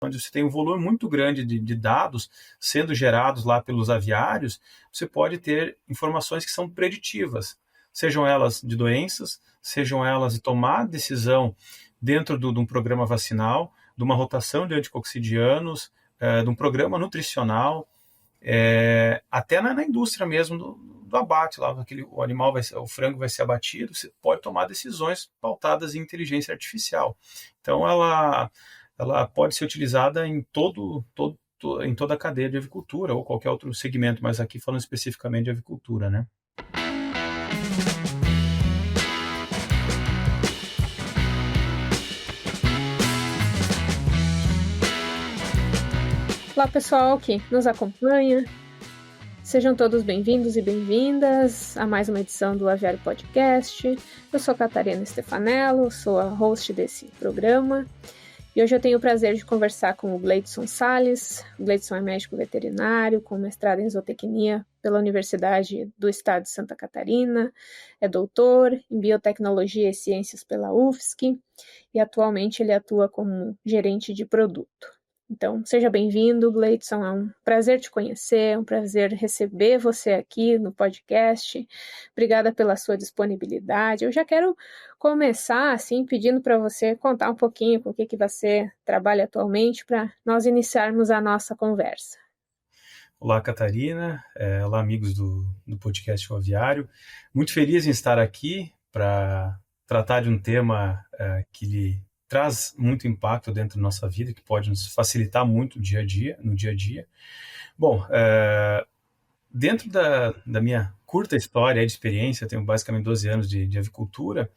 onde você tem um volume muito grande de dados sendo gerados lá pelos aviários, você pode ter informações que são preditivas, sejam elas de doenças, sejam elas de tomar decisão dentro de um programa vacinal, de uma rotação de anticoxidianos, de um programa nutricional, até na indústria mesmo do abate, lá, o animal o frango vai ser abatido, você pode tomar decisões pautadas em inteligência artificial. Então ela pode ser utilizada em toda a cadeia de avicultura ou qualquer outro segmento, mas aqui falando especificamente de avicultura, né? Olá, pessoal que nos acompanha. Sejam todos bem-vindos e bem-vindas a mais uma edição do Aviário Podcast. Eu sou Catarina Stefanello, sou a host desse programa. E hoje eu tenho o prazer de conversar com o Gleidson Salles. O Gleidson é médico veterinário com mestrado em zootecnia pela Universidade do Estado de Santa Catarina, é doutor em biotecnologia e ciências pela UFSC e atualmente ele atua como gerente de produto. Então, seja bem-vindo, Gleidson, é um prazer te conhecer, é um prazer receber você aqui no podcast. Obrigada pela sua disponibilidade. Eu já quero começar, assim, pedindo para você contar um pouquinho com o que você trabalha atualmente para nós iniciarmos a nossa conversa. Olá, Catarina. Olá, amigos do podcast O Aviário. Muito feliz em estar aqui para tratar de um tema que lhe traz muito impacto dentro da nossa vida, que pode nos facilitar muito no dia a dia. Bom, dentro da minha curta história de experiência, tenho basicamente 12 anos de avicultura,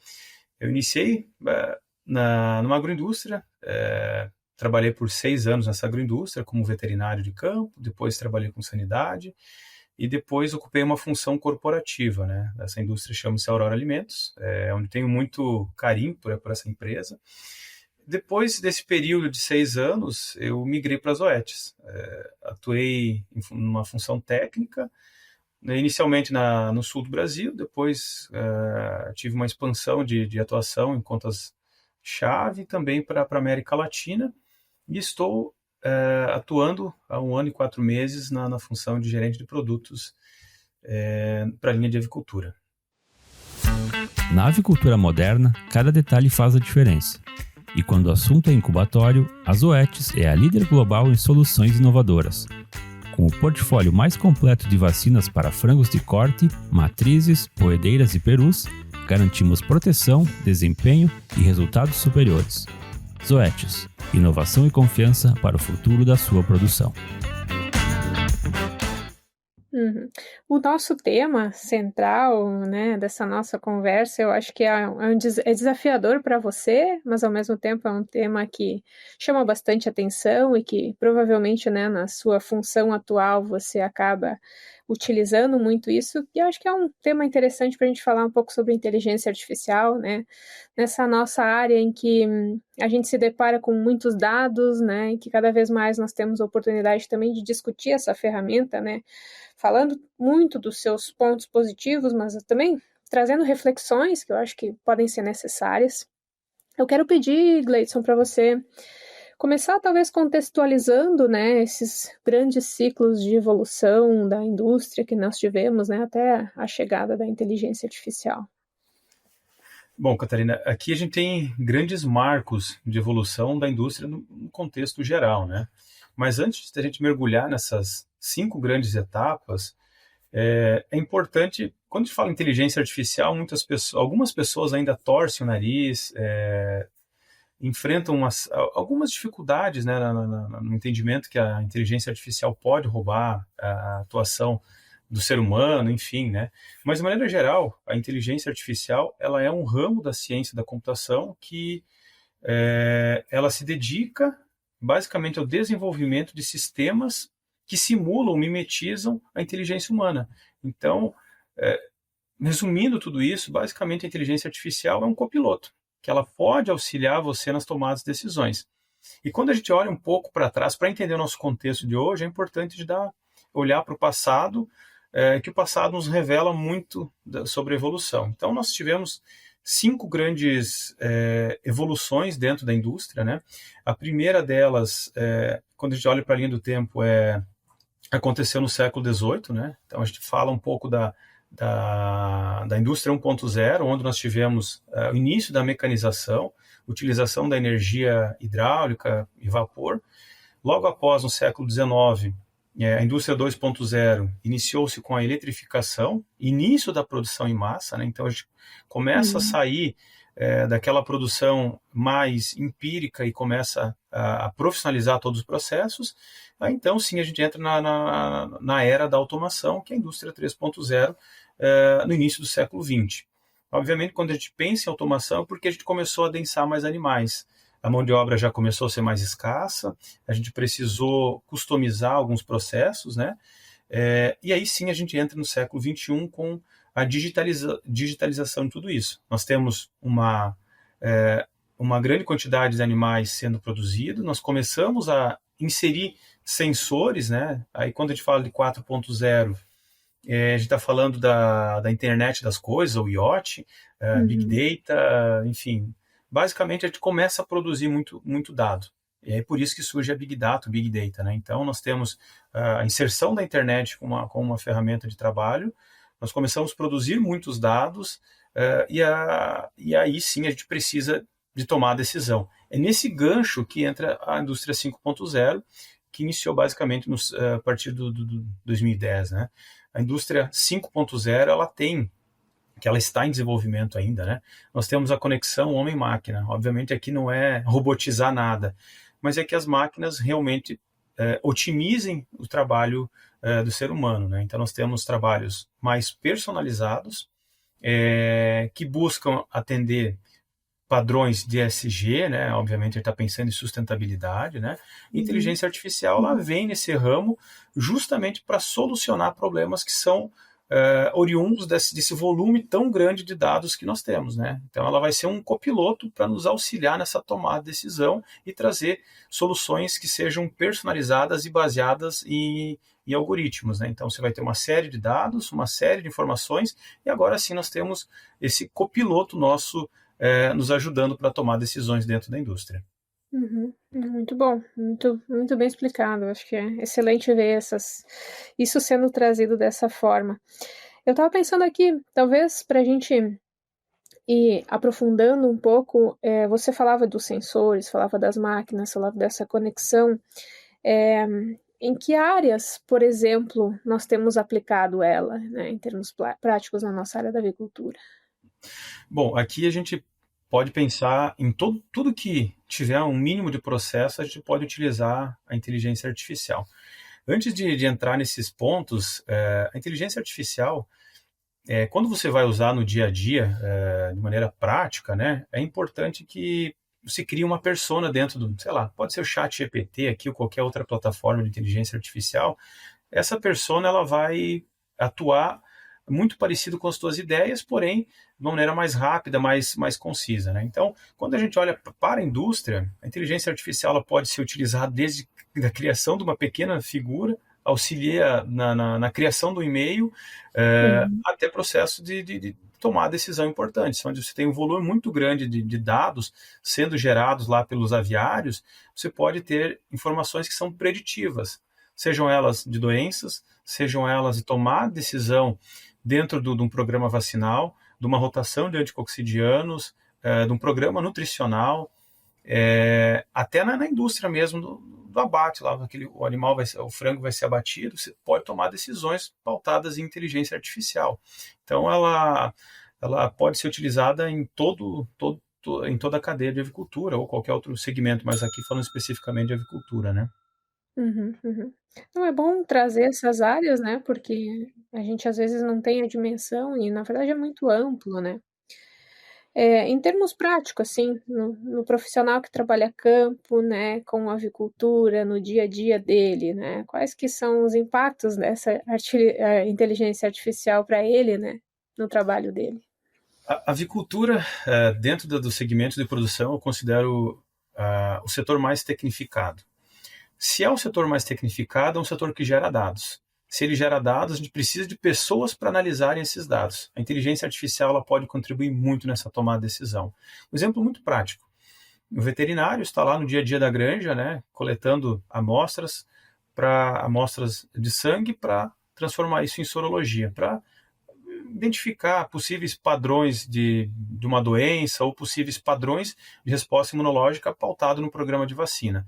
eu iniciei numa agroindústria, trabalhei por 6 anos nessa agroindústria como veterinário de campo, depois trabalhei com sanidade, e depois ocupei uma função corporativa, né? Essa indústria chama-se Aurora Alimentos, onde tenho muito carinho por essa empresa. Depois desse período de 6 anos, eu migrei para as Zoetis. Atuei em uma função técnica, né, inicialmente no sul do Brasil, depois tive uma expansão de atuação em contas-chave também para a América Latina, e estou atuando há 1 ano e 4 meses na função de gerente de produtos para a linha de avicultura. Na avicultura moderna, cada detalhe faz a diferença. E quando o assunto é incubatório, a Zoetis é a líder global em soluções inovadoras. Com o portfólio mais completo de vacinas para frangos de corte, matrizes, poedeiras e perus, garantimos proteção, desempenho e resultados superiores. Zoetis, inovação e confiança para o futuro da sua produção. O nosso tema central, né, dessa nossa conversa, eu acho que é desafiador para você, mas ao mesmo tempo é um tema que chama bastante atenção e que provavelmente, né, na sua função atual você acaba utilizando muito isso, e eu acho que é um tema interessante para a gente falar um pouco sobre inteligência artificial, né, nessa nossa área em que a gente se depara com muitos dados, né, e que cada vez mais nós temos a oportunidade também de discutir essa ferramenta, né, falando muito dos seus pontos positivos, mas também trazendo reflexões que eu acho que podem ser necessárias. Eu quero pedir, Gleidson, para você começar talvez contextualizando, né, esses grandes ciclos de evolução da indústria que nós tivemos, né, até a chegada da inteligência artificial. Bom, Catarina, aqui a gente tem grandes marcos de evolução da indústria no contexto geral, né? Mas antes de a gente mergulhar nessas 5 grandes etapas, é importante, quando a gente fala em inteligência artificial, algumas pessoas ainda torcem o nariz, enfrentam algumas dificuldades, né, no entendimento que a inteligência artificial pode roubar a atuação do ser humano, enfim, né? Mas, de maneira geral, a inteligência artificial ela é um ramo da ciência da computação que ela se dedica basicamente ao desenvolvimento de sistemas que simulam, mimetizam a inteligência humana. Então, resumindo tudo isso, basicamente a inteligência artificial é um copiloto, que ela pode auxiliar você nas tomadas de decisões. E quando a gente olha um pouco para trás, para entender o nosso contexto de hoje, é importante olhar para o passado, que o passado nos revela muito sobre a evolução. Então, nós tivemos 5 grandes evoluções dentro da indústria, né? A primeira delas, quando a gente olha para a linha do tempo, aconteceu no século XVIII, né? Então a gente fala um pouco da indústria 1.0, onde nós tivemos o início da mecanização, utilização da energia hidráulica e vapor. Logo após, no século XIX, a indústria 2.0 iniciou-se com a eletrificação, início da produção em massa, né? Então a gente começa a sair daquela produção mais empírica e começa a profissionalizar todos os processos. Então sim, a gente entra na era da automação, que é a indústria 3.0, no início do século XX. Obviamente, quando a gente pensa em automação, é porque a gente começou a densar mais animais. A mão de obra já começou a ser mais escassa, a gente precisou customizar alguns processos, né? E aí sim a gente entra no século XXI com a digitalização de tudo isso. Nós temos uma grande quantidade de animais sendo produzidos, nós começamos a inserir sensores, né? Aí quando a gente fala de 4.0, a gente está falando da internet das coisas, o IoT, Big Data, enfim. Basicamente, a gente começa a produzir muito dado. E é por isso que surge a Big Data, o Big Data, né? Então, nós temos a inserção da internet como uma ferramenta de trabalho, nós começamos a produzir muitos dados, e aí sim a gente precisa de tomar a decisão. É nesse gancho que entra a indústria 5.0, que iniciou basicamente a partir do 2010, né? A indústria 5.0, ela está em desenvolvimento ainda, né? Nós temos a conexão homem-máquina. Obviamente aqui não é robotizar nada, mas é que as máquinas realmente otimizem o trabalho do ser humano, né? Então nós temos trabalhos mais personalizados, que buscam atender padrões de ESG, né? Obviamente ele está pensando em sustentabilidade, né? Inteligência artificial, ela vem nesse ramo justamente para solucionar problemas que são oriundos desse volume tão grande de dados que nós temos, né? Então ela vai ser um copiloto para nos auxiliar nessa tomada de decisão e trazer soluções que sejam personalizadas e baseadas em algoritmos, né? Então você vai ter uma série de dados, uma série de informações, e agora sim nós temos esse copiloto nosso nos ajudando para tomar decisões dentro da indústria. Muito bom, muito bem explicado. Acho que é excelente ver isso sendo trazido dessa forma. Eu estava pensando aqui, talvez para a gente ir aprofundando um pouco, você falava dos sensores, falava das máquinas, falava dessa conexão. Em que áreas, por exemplo, nós temos aplicado ela, né, em termos práticos na nossa área da avicultura? Bom, aqui a gente pode pensar em tudo que tiver um mínimo de processo, a gente pode utilizar a inteligência artificial. Antes de entrar nesses pontos, a inteligência artificial, quando você vai usar no dia a dia, de maneira prática, né, é importante que você crie uma persona dentro do, sei lá, pode ser o ChatGPT aqui ou qualquer outra plataforma de inteligência artificial. Essa persona, ela vai atuar muito parecido com as tuas ideias, porém de uma maneira mais rápida, mais concisa, né? Então, quando a gente olha para a indústria, a inteligência artificial ela pode ser utilizada desde a criação de uma pequena figura, auxilia na criação do e-mail, até processo de tomar decisão importante, onde você tem um volume muito grande de dados sendo gerados lá pelos aviários, você pode ter informações que são preditivas, sejam elas de doenças, sejam elas de tomar decisão dentro de um programa vacinal, de uma rotação de anticoxidianos, de um programa nutricional, até na indústria mesmo do abate, lá, o frango vai ser abatido, você pode tomar decisões pautadas em inteligência artificial. Então ela pode ser utilizada em toda a cadeia de avicultura ou qualquer outro segmento, mas aqui falando especificamente de avicultura, né? Não, é bom trazer essas áreas, né? Porque a gente às vezes não tem a dimensão e na verdade é muito amplo, né? Em termos práticos, assim, no profissional que trabalha campo, né, com avicultura, no dia a dia dele, né, quais que são os impactos dessa inteligência artificial para ele, né, no trabalho dele? A avicultura, dentro do segmento de produção, eu considero o setor mais tecnificado. Se é o setor mais tecnificado, é um setor que gera dados. se ele gera dados, a gente precisa de pessoas para analisarem esses dados. A inteligência artificial ela pode contribuir muito nessa tomada de decisão. Um exemplo muito prático. O veterinário está lá no dia a dia da granja, né, coletando amostras de sangue para transformar isso em sorologia, para identificar possíveis padrões de uma doença ou possíveis padrões de resposta imunológica pautado no programa de vacina.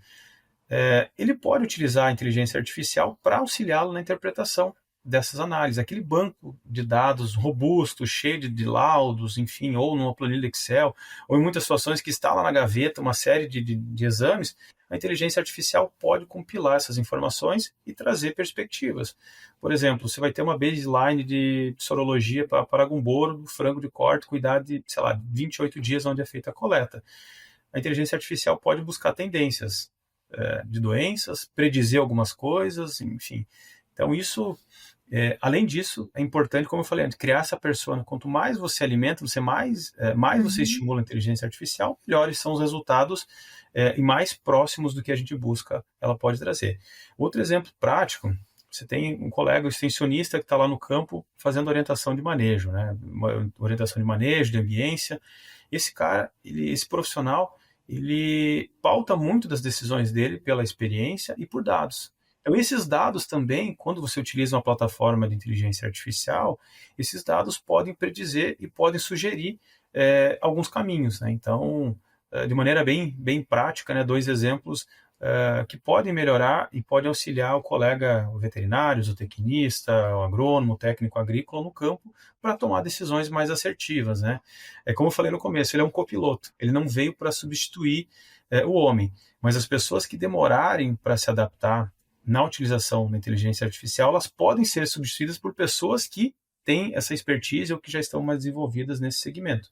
Ele pode utilizar a inteligência artificial para auxiliá-lo na interpretação dessas análises. Aquele banco de dados robusto, cheio de laudos, enfim, ou numa planilha Excel, ou em muitas situações que está lá na gaveta uma série de exames, a inteligência artificial pode compilar essas informações e trazer perspectivas. Por exemplo, você vai ter uma baseline de sorologia para paragumboro do frango de corte, cuidar de, 28 dias onde é feita a coleta. A inteligência artificial pode buscar tendências de doenças, predizer algumas coisas, enfim. Então, isso, além disso, é importante, como eu falei antes, criar essa persona. Quanto mais você alimenta, mais você estimula a inteligência artificial, melhores são os resultados e mais próximos do que a gente busca ela pode trazer. Outro exemplo prático, você tem um colega extensionista que está lá no campo fazendo orientação de manejo, né? Uma orientação de manejo, de ambiência. Esse cara, esse profissional, ele pauta muito das decisões dele pela experiência e por dados. Então, esses dados também, quando você utiliza uma plataforma de inteligência artificial, esses dados podem predizer e podem sugerir alguns caminhos, né? Então, de maneira bem prática, né, 2 exemplos que podem melhorar e podem auxiliar o colega, o veterinário, o tecnista, o agrônomo, o técnico agrícola no campo para tomar decisões mais assertivas, né? Como eu falei no começo, ele é um copiloto, ele não veio para substituir o homem, mas as pessoas que demorarem para se adaptar na utilização da inteligência artificial, elas podem ser substituídas por pessoas que têm essa expertise ou que já estão mais desenvolvidas nesse segmento.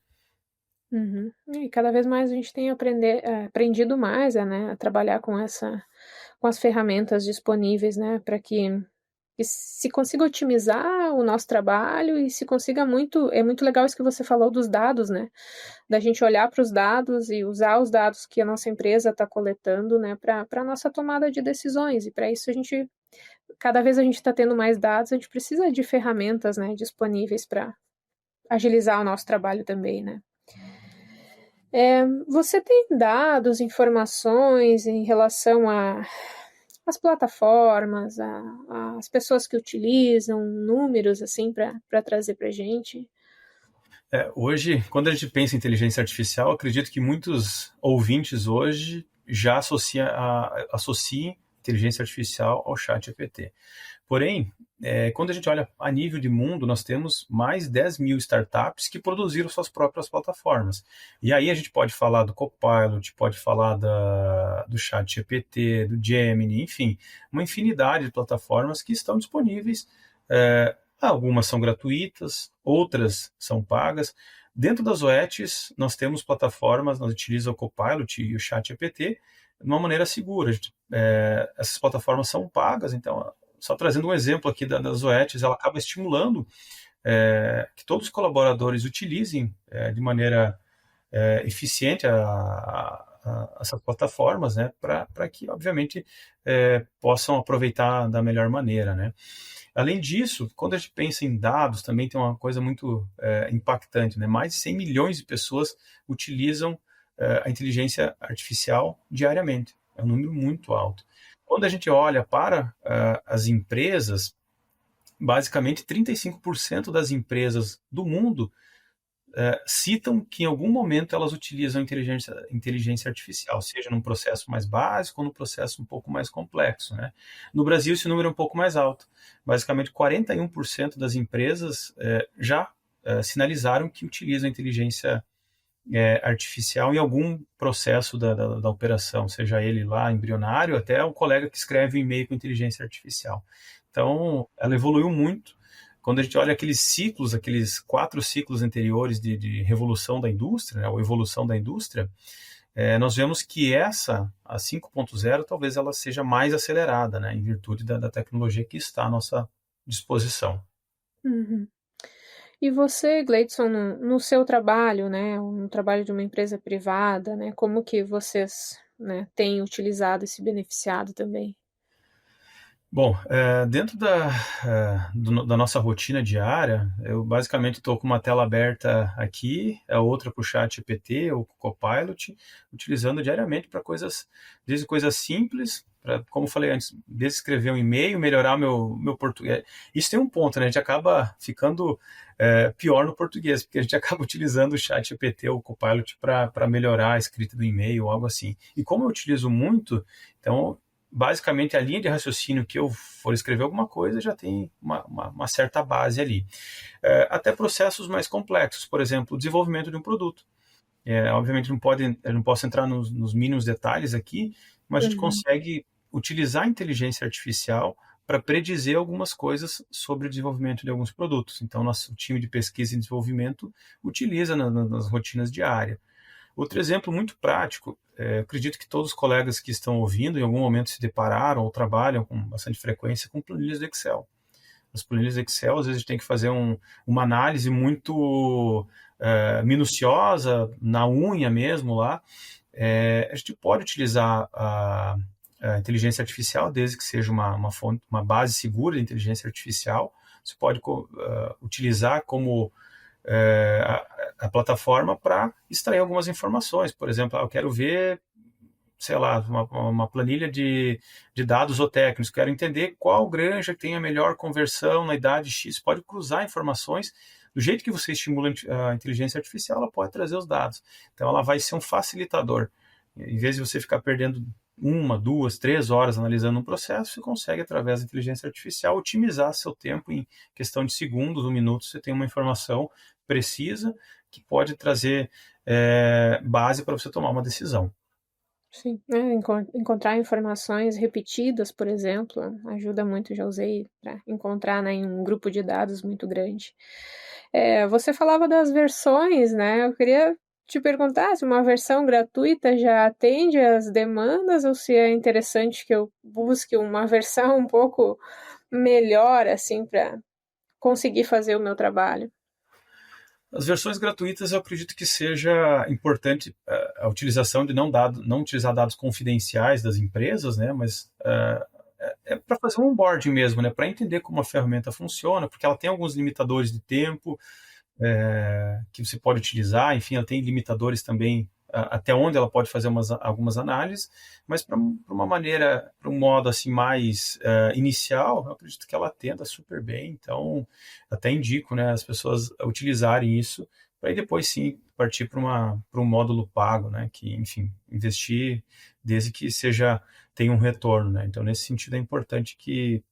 Uhum. E cada vez mais a gente tem aprendido mais a trabalhar com as ferramentas disponíveis, né, para que se consiga otimizar o nosso trabalho e se consiga é muito legal isso que você falou dos dados, né, da gente olhar para os dados e usar os dados que a nossa empresa está coletando, né, para a nossa tomada de decisões, e para isso cada vez a gente está tendo mais dados, a gente precisa de ferramentas, né, disponíveis para agilizar o nosso trabalho também, né. Você tem dados, informações em relação às plataformas, às pessoas que utilizam, números assim para trazer para a gente? Hoje, quando a gente pensa em inteligência artificial, acredito que muitos ouvintes hoje já associem inteligência artificial ao ChatGPT. Porém, quando a gente olha a nível de mundo, nós temos mais 10 mil startups que produziram suas próprias plataformas. E aí a gente pode falar do Copilot, pode falar do ChatGPT, do Gemini, enfim, uma infinidade de plataformas que estão disponíveis. Algumas são gratuitas, outras são pagas. Dentro das OETs, nós temos plataformas, nós utilizamos o Copilot e o ChatGPT de uma maneira segura. Essas plataformas são pagas, então, só trazendo um exemplo aqui das OETs, ela acaba estimulando que todos os colaboradores utilizem de maneira eficiente essas plataformas, né, para que, obviamente, possam aproveitar da melhor maneira, né. Além disso, quando a gente pensa em dados, também tem uma coisa muito impactante, né? Mais de 100 milhões de pessoas utilizam a inteligência artificial diariamente. É um número muito alto. Quando a gente olha para as empresas, basicamente 35% das empresas do mundo citam que em algum momento elas utilizam inteligência artificial, seja num processo mais básico ou num processo um pouco mais complexo, né? No Brasil, esse número é um pouco mais alto. Basicamente, 41% das empresas já sinalizaram que utilizam inteligência artificial em algum processo da operação, seja ele lá embrionário, até o colega que escreve um e-mail com inteligência artificial. Então, ela evoluiu muito. Quando a gente olha aqueles ciclos, aqueles 4 ciclos anteriores de revolução da indústria, né, ou evolução da indústria, nós vemos que a 5.0, talvez ela seja mais acelerada, né, em virtude da tecnologia que está à nossa disposição. Uhum. E você, Gleidson, no seu trabalho, né, no trabalho de uma empresa privada, né, como que vocês, né, têm utilizado e se beneficiado também? Bom, dentro da nossa rotina diária, eu basicamente estou com uma tela aberta aqui, a outra para o ChatGPT ou Copilot, utilizando diariamente para desde coisas simples, como eu falei antes, desde escrever um e-mail, melhorar meu português. Isso tem um ponto, né? A gente acaba ficando pior no português, porque a gente acaba utilizando o ChatGPT ou o Copilot para melhorar a escrita do e-mail ou algo assim. E como eu utilizo muito, então basicamente a linha de raciocínio que eu for escrever alguma coisa já tem uma certa base ali. Até processos mais complexos, por exemplo, o desenvolvimento de um produto. Obviamente eu não posso entrar nos mínimos detalhes aqui, mas a gente consegue utilizar a inteligência artificial para predizer algumas coisas sobre o desenvolvimento de alguns produtos. Então, nosso time de pesquisa e desenvolvimento utiliza nas rotinas diárias. Outro exemplo muito prático, acredito que todos os colegas que estão ouvindo em algum momento se depararam ou trabalham com bastante frequência com planilhas do Excel. As planilhas do Excel, às vezes, a gente tem que fazer uma análise muito minuciosa, na unha mesmo lá. A gente pode utilizar a inteligência artificial, desde que seja uma base segura de inteligência artificial. Você pode utilizar como a plataforma para extrair algumas informações. Por exemplo, eu quero ver, sei lá, uma planilha de dados zootécnicos, quero entender qual granja tem a melhor conversão na idade X. Pode cruzar informações. Do jeito que você estimula a inteligência artificial, ela pode trazer os dados. Então, ela vai ser um facilitador. Em vez de você ficar perdendo 1, 2, 3 horas analisando um processo, você consegue, através da inteligência artificial, otimizar seu tempo em questão de segundos, 1 minuto. Você tem uma informação precisa que pode trazer base para você tomar uma decisão. Sim, encontrar informações repetidas, por exemplo, ajuda muito. Já usei para encontrar, em um grupo de dados muito grande. Você falava das versões, né? Eu queria te perguntar se uma versão gratuita já atende às demandas ou se é interessante que eu busque uma versão um pouco melhor, assim, para conseguir fazer o meu trabalho. As versões gratuitas, eu acredito que seja importante a utilização de não utilizar dados confidenciais das empresas, né? Mas para fazer um onboarding mesmo, né? Para entender como a ferramenta funciona, porque ela tem alguns limitadores de tempo que você pode utilizar. Enfim, ela tem limitadores também até onde ela pode fazer algumas análises, mas para um modo assim mais inicial, eu acredito que ela atenda super bem. Então, até indico, né, as pessoas utilizarem isso para aí depois sim partir para um módulo pago, né, que, enfim, investir desde que tenha um retorno, né. Então, nesse sentido, é importante que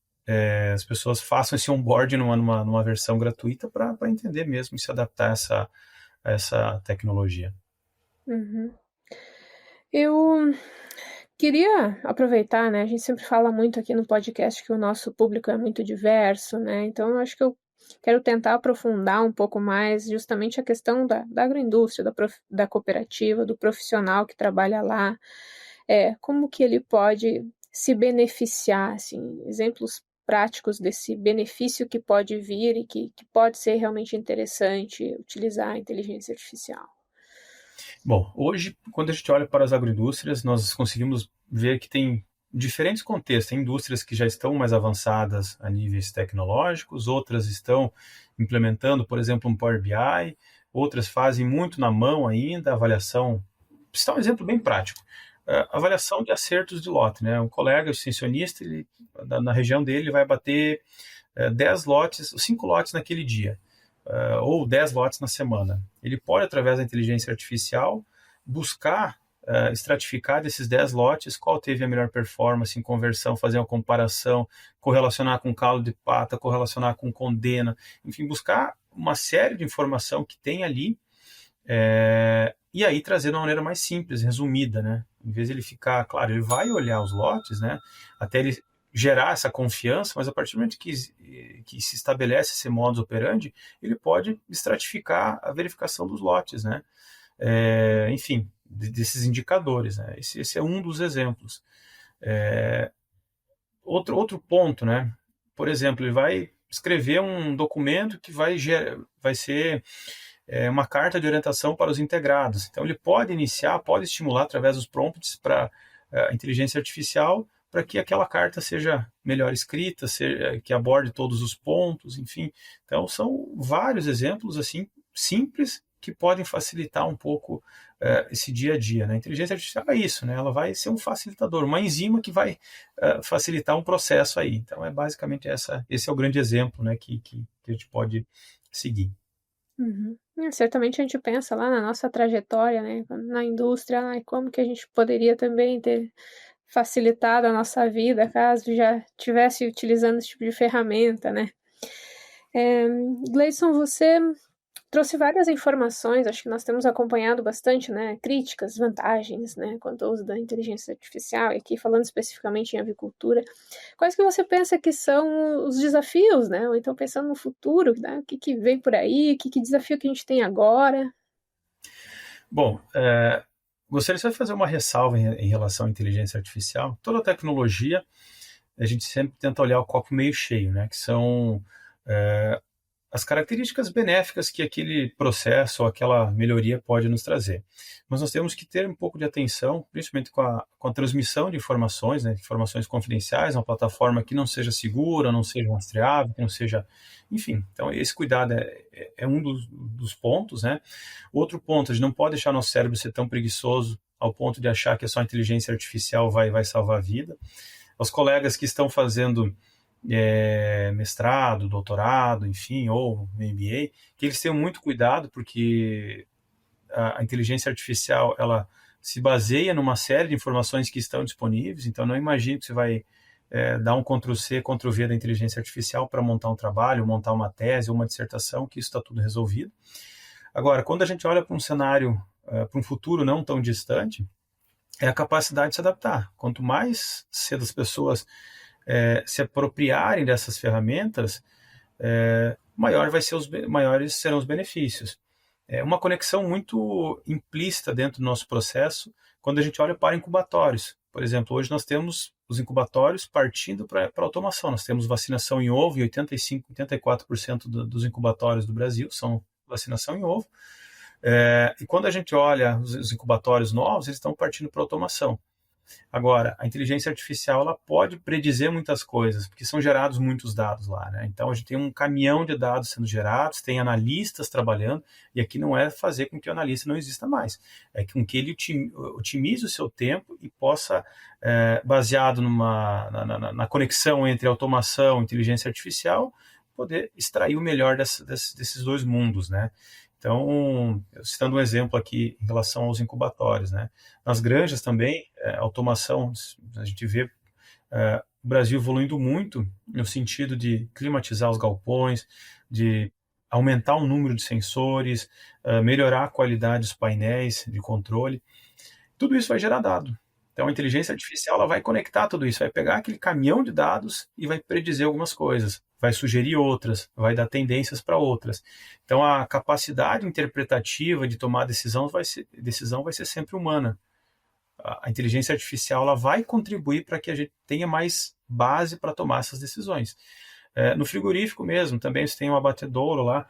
as pessoas façam esse onboarding numa versão gratuita para entender mesmo e se adaptar a essa tecnologia. Uhum. Eu queria aproveitar, né? A gente sempre fala muito aqui no podcast que o nosso público é muito diverso, né? Então, eu acho que eu quero tentar aprofundar um pouco mais justamente a questão da agroindústria, da cooperativa, do profissional que trabalha lá, como que ele pode se beneficiar, assim, exemplos práticos desse benefício que pode vir e que pode ser realmente interessante utilizar a inteligência artificial. Bom, hoje, quando a gente olha para as agroindústrias, nós conseguimos ver que tem diferentes contextos. Tem indústrias que já estão mais avançadas a níveis tecnológicos, outras estão implementando, por exemplo, um Power BI, outras fazem muito na mão ainda, avaliação. Vou citar um exemplo bem prático. Avaliação de acertos de lote, né? Um colega extensionista, na região dele, vai bater 10 lotes, 5 lotes naquele dia. Ou 10 lotes na semana. Ele pode, através da inteligência artificial, buscar estratificar desses 10 lotes qual teve a melhor performance em conversão, fazer uma comparação, correlacionar com calo de pata, correlacionar com condena, enfim, buscar uma série de informação que tem ali e aí trazer de uma maneira mais simples, resumida, né? Em vez de ele ficar, claro, ele vai olhar os lotes, né? Até ele gerar essa confiança, mas a partir do momento que se estabelece esse modus operandi, ele pode estratificar a verificação dos lotes, né? Enfim, desses indicadores, né? Esse é um dos exemplos. Outro ponto, né? Por exemplo, ele vai escrever um documento que vai ser uma carta de orientação para os integrados. Então, ele pode estimular através dos prompts para a inteligência artificial para que aquela carta seja melhor escrita, que aborde todos os pontos, enfim. Então, são vários exemplos assim simples que podem facilitar um pouco esse dia a dia, né? A inteligência artificial é isso, né? Ela vai ser um facilitador, uma enzima que vai facilitar um processo aí. Então, é basicamente esse é o grande exemplo, né, que a gente pode seguir. Uhum. Certamente a gente pensa lá na nossa trajetória, né, na indústria, como que a gente poderia também ter facilitado a nossa vida caso já estivesse utilizando esse tipo de ferramenta, né? Gleison, você trouxe várias informações, acho que nós temos acompanhado bastante, né, críticas, vantagens, né, quanto ao uso da inteligência artificial, e aqui falando especificamente em avicultura. Quais que você pensa que são os desafios, né, ou então pensando no futuro, né, o que vem por aí, que desafio que a gente tem agora? Bom, gostaria só de fazer uma ressalva em relação à inteligência artificial. Toda a tecnologia, a gente sempre tenta olhar o copo meio cheio, né, que são as características benéficas que aquele processo ou aquela melhoria pode nos trazer. Mas nós temos que ter um pouco de atenção, principalmente com a transmissão de informações, né, informações confidenciais, uma plataforma que não seja segura, não seja rastreável, que não seja... Enfim, então esse cuidado é um dos pontos, né? Outro ponto, a gente não pode deixar nosso cérebro ser tão preguiçoso ao ponto de achar que só a inteligência artificial vai salvar a vida. Os colegas que estão fazendo mestrado, doutorado, enfim, ou MBA, que eles tenham muito cuidado, porque a inteligência artificial, ela se baseia numa série de informações que estão disponíveis, então não imagine que você vai dar um Ctrl+C, Ctrl+V da inteligência artificial para montar um trabalho, montar uma tese ou uma dissertação, que isso está tudo resolvido. Agora, quando a gente olha para um cenário, para um futuro não tão distante, é a capacidade de se adaptar. Quanto mais cedo as pessoas se apropriarem dessas ferramentas, maiores serão os benefícios. É uma conexão muito implícita dentro do nosso processo quando a gente olha para incubatórios. Por exemplo, hoje nós temos os incubatórios partindo para automação. Nós temos vacinação em ovo e 84% dos incubatórios do Brasil são vacinação em ovo. E quando a gente olha os incubatórios novos, eles estão partindo para automação. Agora, a inteligência artificial ela pode predizer muitas coisas, porque são gerados muitos dados lá, né? Então, a gente tem um caminhão de dados sendo gerados, tem analistas trabalhando, e aqui não é fazer com que o analista não exista mais, é com que ele otimize o seu tempo e possa, baseado na conexão entre automação e inteligência artificial, poder extrair o melhor desses dois mundos, né? Então, citando um exemplo aqui em relação aos incubatórios, né? Nas granjas também, automação, a gente vê o Brasil evoluindo muito no sentido de climatizar os galpões, de aumentar o número de sensores, melhorar a qualidade dos painéis de controle. Tudo isso vai gerar dado. Então, a inteligência artificial ela vai conectar tudo isso, vai pegar aquele caminhão de dados e vai predizer algumas coisas, vai sugerir outras, vai dar tendências para outras. Então, a capacidade interpretativa de tomar decisão vai ser sempre humana. A inteligência artificial ela vai contribuir para que a gente tenha mais base para tomar essas decisões. No frigorífico mesmo, também você tem um abatedouro lá,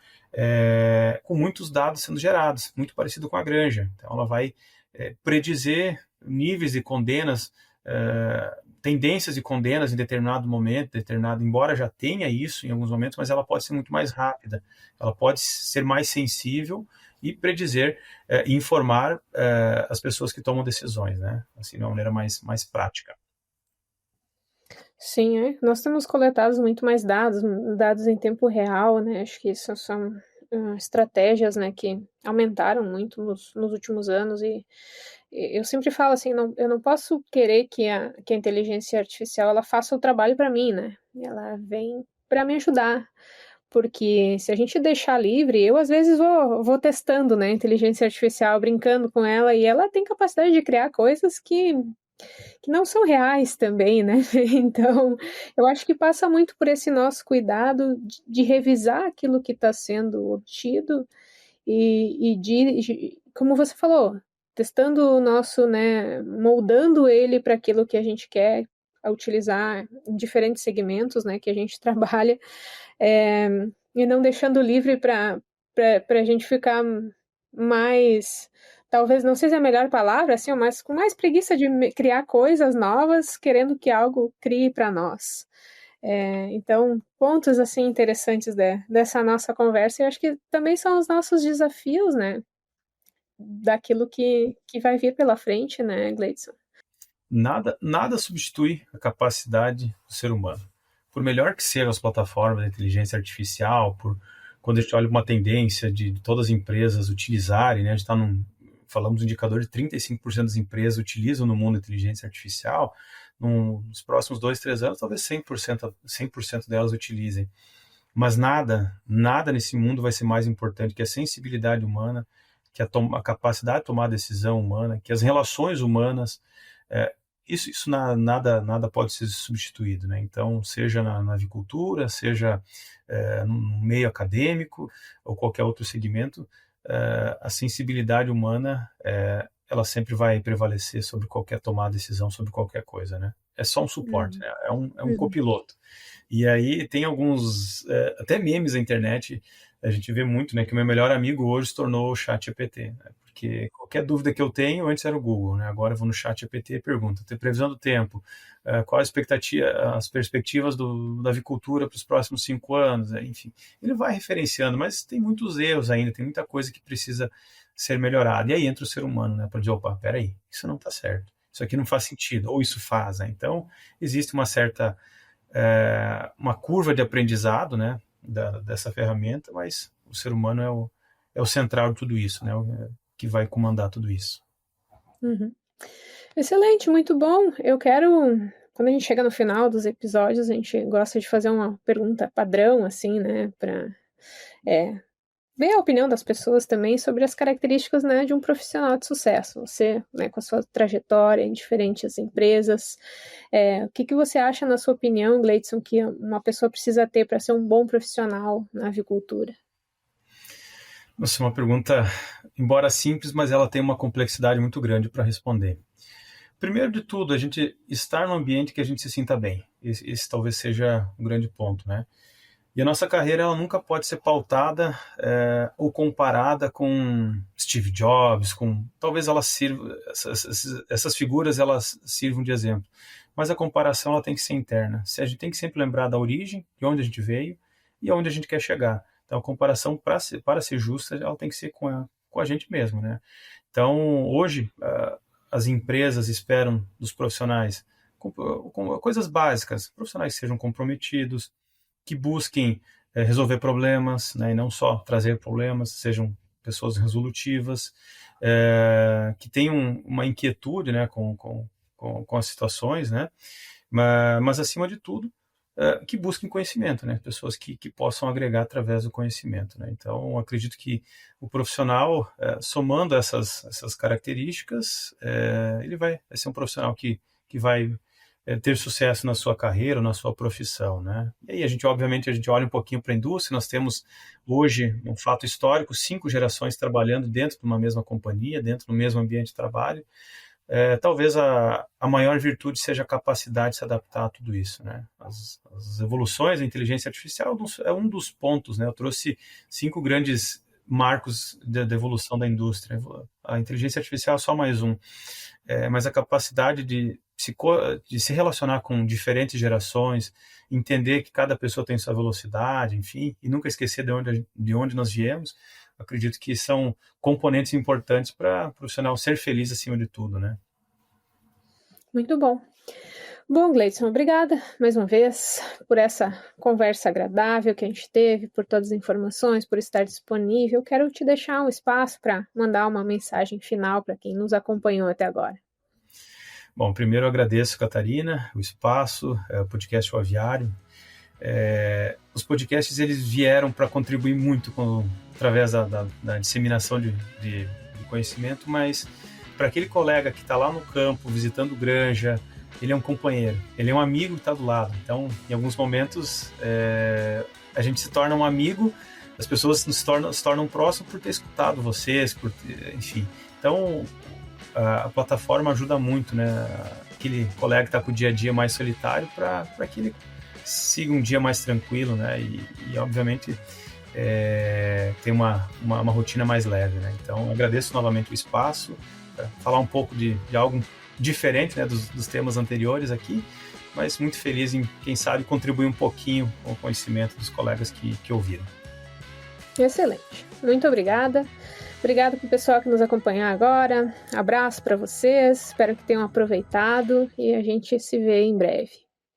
com muitos dados sendo gerados, muito parecido com a granja. Então, ela vai predizer níveis de condenas, tendências de condenas em determinado momento, embora já tenha isso em alguns momentos, mas ela pode ser muito mais rápida, ela pode ser mais sensível e predizer e informar as pessoas que tomam decisões, né? Assim, de uma maneira mais prática. Sim, nós temos coletado muito mais dados em tempo real, né? Acho que isso são estratégias, né, que aumentaram muito nos últimos anos, e eu sempre falo assim, eu não posso querer que a inteligência artificial ela faça o trabalho para mim, né? Ela vem para me ajudar, porque se a gente deixar livre, eu às vezes vou testando, né, inteligência artificial, brincando com ela, e ela tem capacidade de criar coisas que não são reais também, né? Então, eu acho que passa muito por esse nosso cuidado de revisar aquilo que está sendo obtido e como você falou, testando o nosso, né, moldando ele para aquilo que a gente quer utilizar em diferentes segmentos, né, que a gente trabalha, e não deixando livre para a gente ficar mais talvez, não sei se é a melhor palavra, assim, mas com mais preguiça de criar coisas novas, querendo que algo crie para nós. Então, pontos assim interessantes dessa nossa conversa, eu acho que também são os nossos desafios, né? Daquilo que vai vir pela frente, né, Gleidson? Nada substitui a capacidade do ser humano. Por melhor que sejam as plataformas de inteligência artificial, quando a gente olha uma tendência de todas as empresas utilizarem, né, a gente falamos do indicador de 35% das empresas utilizam no mundo a inteligência artificial, nos próximos 2-3 anos, talvez 100% delas utilizem. Mas nada nesse mundo vai ser mais importante que a sensibilidade humana, que a capacidade de tomar decisão humana, que as relações humanas, isso nada pode ser substituído, né? Então, seja na avicultura, seja no meio acadêmico ou qualquer outro segmento, a sensibilidade humana, ela sempre vai prevalecer sobre qualquer tomada de decisão, sobre qualquer coisa, né? É só um suporte, né? É um copiloto. E aí tem alguns, até memes na internet, a gente vê muito, né, que o meu melhor amigo hoje se tornou o ChatGPT, né? Porque qualquer dúvida que eu tenho, antes era o Google, né? Agora eu vou no ChatGPT e pergunto, tem previsão do tempo, qual as perspectivas da avicultura para os próximos 5 anos, enfim. Ele vai referenciando, mas tem muitos erros ainda, tem muita coisa que precisa ser melhorada. E aí entra o ser humano, né, para dizer, opa, peraí, isso não está certo, isso aqui não faz sentido, ou isso faz, né? Então, existe uma certa uma curva de aprendizado, né, dessa ferramenta, mas o ser humano é o central de tudo isso, né, que vai comandar tudo isso. Uhum. Excelente, muito bom. Eu quero, quando a gente chega no final dos episódios, a gente gosta de fazer uma pergunta padrão, assim, né, para ver a opinião das pessoas também sobre as características, né, de um profissional de sucesso. Você, né, com a sua trajetória em diferentes empresas, o que você acha, na sua opinião, Gleidson, que uma pessoa precisa ter para ser um bom profissional na avicultura? Nossa, é uma pergunta, embora simples, mas ela tem uma complexidade muito grande para responder. Primeiro de tudo, a gente estar num ambiente que a gente se sinta bem. Esse talvez seja um grande ponto, né? E a nossa carreira, ela nunca pode ser pautada ou comparada com Steve Jobs, talvez elas sirvam, essas figuras elas sirvam de exemplo. Mas a comparação ela tem que ser interna. A gente tem que sempre lembrar da origem, de onde a gente veio e aonde a gente quer chegar. Então a comparação, para ser justa, ela tem que ser com a gente mesmo, né? Então hoje as empresas esperam dos profissionais com coisas básicas, profissionais que sejam comprometidos, que busquem resolver problemas, né, e não só trazer problemas, sejam pessoas resolutivas, que tenham uma inquietude, né, com as situações, né, mas acima de tudo, que busquem conhecimento, né, pessoas que possam agregar através do conhecimento, né. Então, acredito que o profissional, somando essas características, ele vai ser um profissional que vai ter sucesso na sua carreira, na sua profissão, né? E aí obviamente a gente olha um pouquinho para a indústria. Nós temos hoje um fato histórico, 5 gerações trabalhando dentro de uma mesma companhia, dentro do mesmo ambiente de trabalho. Talvez a maior virtude seja a capacidade de se adaptar a tudo isso, né? As evoluções da inteligência artificial é um dos pontos, né? Eu trouxe 5 grandes marcos de evolução da indústria. A inteligência artificial é só mais um, mas a capacidade de se relacionar com diferentes gerações, entender que cada pessoa tem sua velocidade, enfim, e nunca esquecer de onde nós viemos, acredito que são componentes importantes para o profissional ser feliz acima de tudo, né? Muito bom. Bom, Gleidson, obrigada mais uma vez por essa conversa agradável que a gente teve, por todas as informações, por estar disponível. Quero te deixar um espaço para mandar uma mensagem final para quem nos acompanhou até agora. Bom, primeiro eu agradeço, Catarina, o espaço, o podcast O Aviário. Os podcasts eles vieram para contribuir muito através da disseminação de conhecimento, mas para aquele colega que está lá no campo, visitando granja, ele é um companheiro, ele é um amigo que está do lado. Então, em alguns momentos, a gente se torna um amigo, as pessoas se tornam próximos por ter escutado vocês, enfim. Então, a plataforma ajuda muito, né? Aquele colega que está com o dia a dia mais solitário para que ele siga um dia mais tranquilo, né? E obviamente tem uma rotina mais leve, né? Então, agradeço novamente o espaço para falar um pouco de algo diferente, né, dos temas anteriores aqui, mas muito feliz em, quem sabe, contribuir um pouquinho com o conhecimento dos colegas que ouviram. Excelente. Muito obrigada. Obrigada para o pessoal que nos acompanhou agora. Abraço para vocês. Espero que tenham aproveitado e a gente se vê em breve.